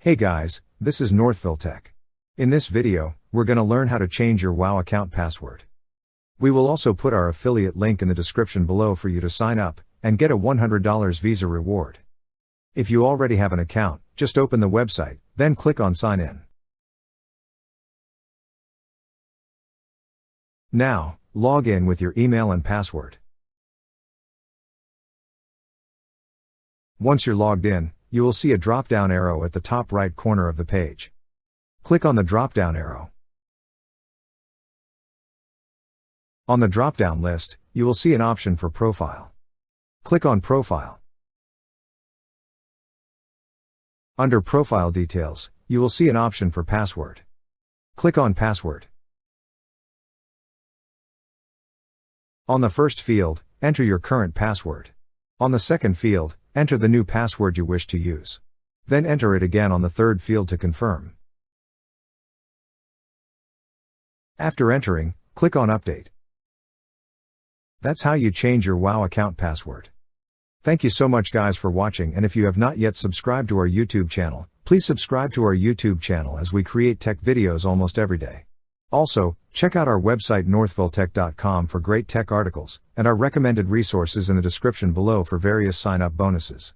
Hey guys, this is Northville Tech. In this video, we're going to learn how to change your WoW account password. We will also put our affiliate link in the description below for you to sign up and get a $100 Visa reward. If you already have an account, just open the website, then click on Sign In. Now, log in with your email and password. Once you're logged in, you will see a drop-down arrow at the top right corner of the page. Click on the drop-down arrow. On the drop-down list, you will see an option for Profile. Click on Profile. Under Profile Details, you will see an option for Password. Click on Password. On the first field, enter your current password. On the second field, enter the new password you wish to use. Then enter it again on the third field to confirm. After entering, click on Update. That's how you change your WoW account password. Thank you so much guys for watching, and if you have not yet subscribed to our YouTube channel, please subscribe to our YouTube channel as we create tech videos almost every day. Also, check out our website northvilletech.com for great tech articles, and our recommended resources in the description below for various sign-up bonuses.